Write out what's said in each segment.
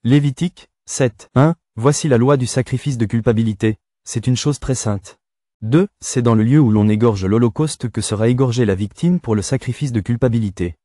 Lévitique 7. 1. Voici la loi du sacrifice de culpabilité, c'est une chose très sainte. 2. C'est dans le lieu où l'on égorge l'holocauste que sera égorgée la victime pour le sacrifice de culpabilité.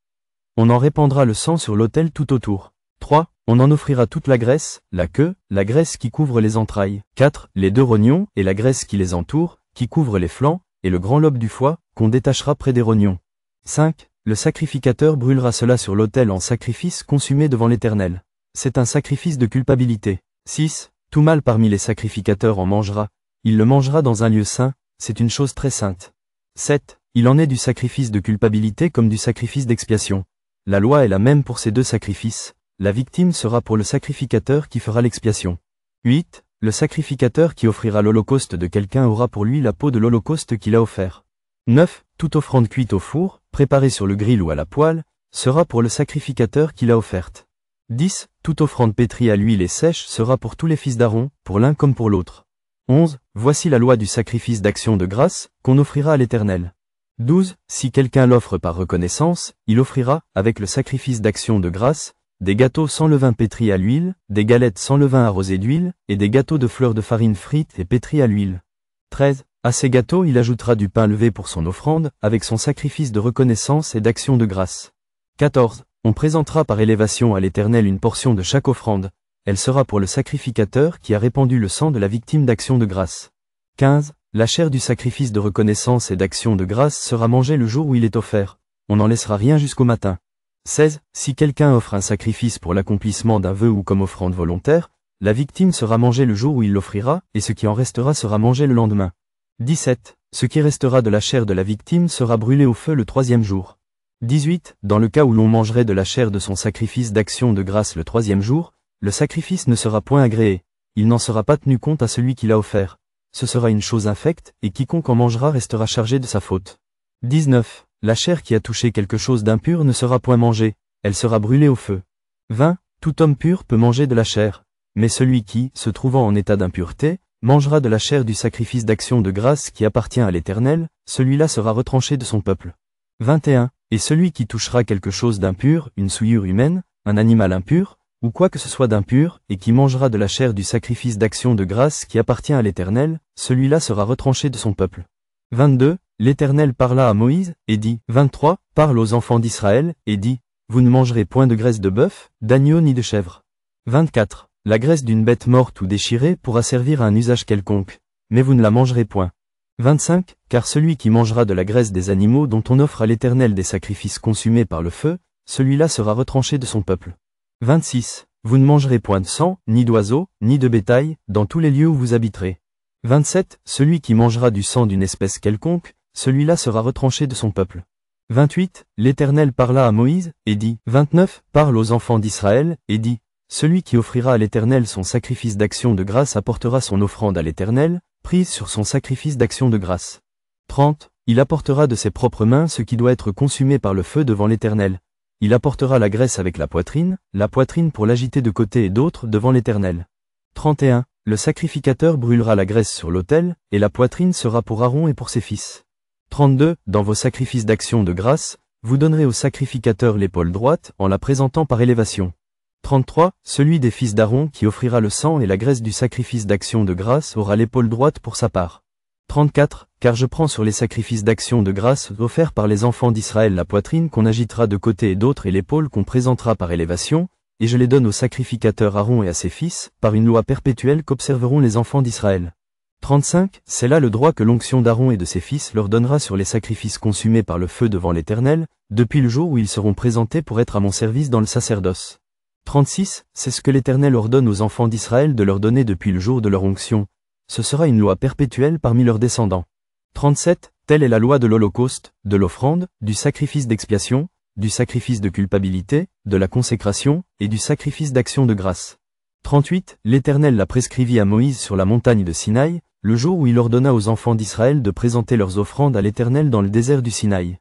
On en répandra le sang sur l'autel tout autour. 3. On en offrira toute la graisse, la queue, la graisse qui couvre les entrailles. 4. Les 2 rognons et la graisse qui les entoure, qui couvre les flancs, et le grand lobe du foie, qu'on détachera près des rognons. 5. Le sacrificateur brûlera cela sur l'autel en sacrifice consumé devant l'Éternel. C'est un sacrifice de culpabilité. 6. Tout mâle parmi les sacrificateurs en mangera. Il le mangera dans un lieu saint, c'est une chose très sainte. 7. Il en est du sacrifice de culpabilité comme du sacrifice d'expiation. La loi est la même pour ces 2 sacrifices. La victime sera pour le sacrificateur qui fera l'expiation. 8. Le sacrificateur qui offrira l'holocauste de quelqu'un aura pour lui la peau de l'holocauste qu'il a offert. 9. Toute offrande cuite au four, préparée sur le grill ou à la poêle, sera pour le sacrificateur qui l'a offerte. 10. Toute offrande pétrie à l'huile et sèche sera pour tous les fils d'Aaron, pour l'un comme pour l'autre. 11. Voici la loi du sacrifice d'action de grâce, qu'on offrira à l'Éternel. 12. Si quelqu'un l'offre par reconnaissance, il offrira, avec le sacrifice d'action de grâce, des gâteaux sans levain pétris à l'huile, des galettes sans levain arrosées d'huile, et des gâteaux de fleurs de farine frites et pétris à l'huile. 13. À ces gâteaux il ajoutera du pain levé pour son offrande, avec son sacrifice de reconnaissance et d'action de grâce. 14. On présentera par élévation à l'Éternel une portion de chaque offrande, elle sera pour le sacrificateur qui a répandu le sang de la victime d'action de grâce. 15. La chair du sacrifice de reconnaissance et d'action de grâce sera mangée le jour où il est offert, on n'en laissera rien jusqu'au matin. 16. Si quelqu'un offre un sacrifice pour l'accomplissement d'un vœu ou comme offrande volontaire, la victime sera mangée le jour où il l'offrira, et ce qui en restera sera mangé le lendemain. 17. Ce qui restera de la chair de la victime sera brûlé au feu le 3e jour. 18. Dans le cas où l'on mangerait de la chair de son sacrifice d'action de grâce le 3e jour, le sacrifice ne sera point agréé, il n'en sera pas tenu compte à celui qui l'a offert. Ce sera une chose infecte, et quiconque en mangera restera chargé de sa faute. 19. La chair qui a touché quelque chose d'impur ne sera point mangée, elle sera brûlée au feu. 20. Tout homme pur peut manger de la chair, mais celui qui, se trouvant en état d'impureté, mangera de la chair du sacrifice d'action de grâce qui appartient à l'Éternel, celui-là sera retranché de son peuple. 21. Et celui qui touchera quelque chose d'impur, une souillure humaine, un animal impur, ou quoi que ce soit d'impur, et qui mangera de la chair du sacrifice d'action de grâce qui appartient à l'Éternel, celui-là sera retranché de son peuple. 22. L'Éternel parla à Moïse, et dit. 23. Parle aux enfants d'Israël, et dit. Vous ne mangerez point de graisse de bœuf, d'agneau ni de chèvre. 24. La graisse d'une bête morte ou déchirée pourra servir à un usage quelconque, mais vous ne la mangerez point. 25. Car celui qui mangera de la graisse des animaux dont on offre à l'Éternel des sacrifices consumés par le feu, celui-là sera retranché de son peuple. 26. Vous ne mangerez point de sang, ni d'oiseaux, ni de bétail, dans tous les lieux où vous habiterez. 27. Celui qui mangera du sang d'une espèce quelconque, celui-là sera retranché de son peuple. 28. L'Éternel parla à Moïse, et dit. 29. Parle aux enfants d'Israël, et dit. Celui qui offrira à l'Éternel son sacrifice d'action de grâce apportera son offrande à l'Éternel, prise sur son sacrifice d'action de grâce. 30. Il apportera de ses propres mains ce qui doit être consumé par le feu devant l'Éternel. Il apportera la graisse avec la poitrine pour l'agiter de côté et d'autre devant l'Éternel. 31. Le sacrificateur brûlera la graisse sur l'autel, et la poitrine sera pour Aaron et pour ses fils. 32. Dans vos sacrifices d'action de grâce, vous donnerez au sacrificateur l'épaule droite en la présentant par élévation. 33. Celui des fils d'Aaron qui offrira le sang et la graisse du sacrifice d'action de grâce aura l'épaule droite pour sa part. 34. Car je prends sur les sacrifices d'action de grâce offerts par les enfants d'Israël la poitrine qu'on agitera de côté et d'autre et l'épaule qu'on présentera par élévation, et je les donne au sacrificateur Aaron et à ses fils, par une loi perpétuelle qu'observeront les enfants d'Israël. 35. C'est là le droit que l'onction d'Aaron et de ses fils leur donnera sur les sacrifices consumés par le feu devant l'Éternel, depuis le jour où ils seront présentés pour être à mon service dans le sacerdoce. 36. C'est ce que l'Éternel ordonne aux enfants d'Israël de leur donner depuis le jour de leur onction. Ce sera une loi perpétuelle parmi leurs descendants. 37. Telle est la loi de l'Holocauste, de l'offrande, du sacrifice d'expiation, du sacrifice de culpabilité, de la consécration, et du sacrifice d'action de grâce. 38. L'Éternel l'a prescrivit à Moïse sur la montagne de Sinaï, le jour où il ordonna aux enfants d'Israël de présenter leurs offrandes à l'Éternel dans le désert du Sinaï.